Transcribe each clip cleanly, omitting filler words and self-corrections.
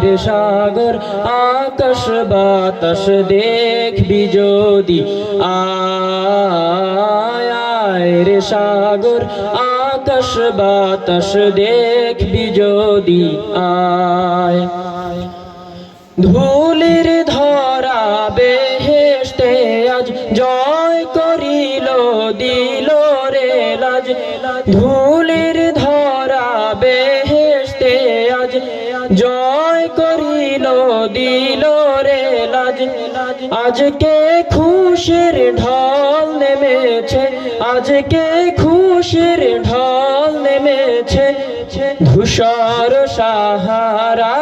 রে সাগর আকাশ বাতাস দেখবি যদি আয় রে সাগর আকাশ বাতাস দেখবি যদি আয় ধুলির ধরা বেহেশতে আজ জয় করিল দিল রে লাজ ধুলির ধরা বেহেশতে আজ জয় করিল দিল রে লাজ আজকে খুশির ঢল নেমেছে আজকে খুশির ঢল নেমেছে ধূসর সাহারা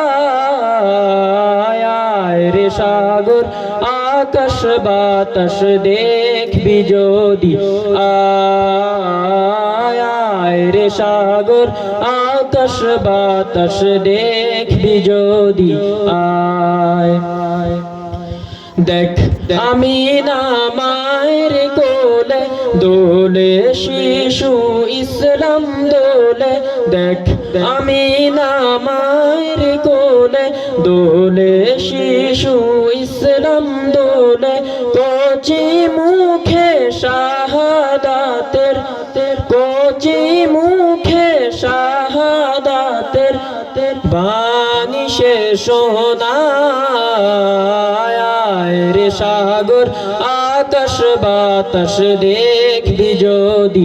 রে সাগর আকাশ বাতাস দেখবি যদি আয় রে সাগর আকাশ বাতাস দেখবি যদি আয় দেখ আমি না মায়ের কোলে দোলে শিশু ইসলাম দোলে দেখ আমি না মায়ের কোলে দোলে শিশু ইসলাম দোলে কচি মুখে শাহাদাতের কচি মুখে শাহাদাতের বাণী সে শোনায় রে সাগর আকাশ বাতাস দেখবি যদি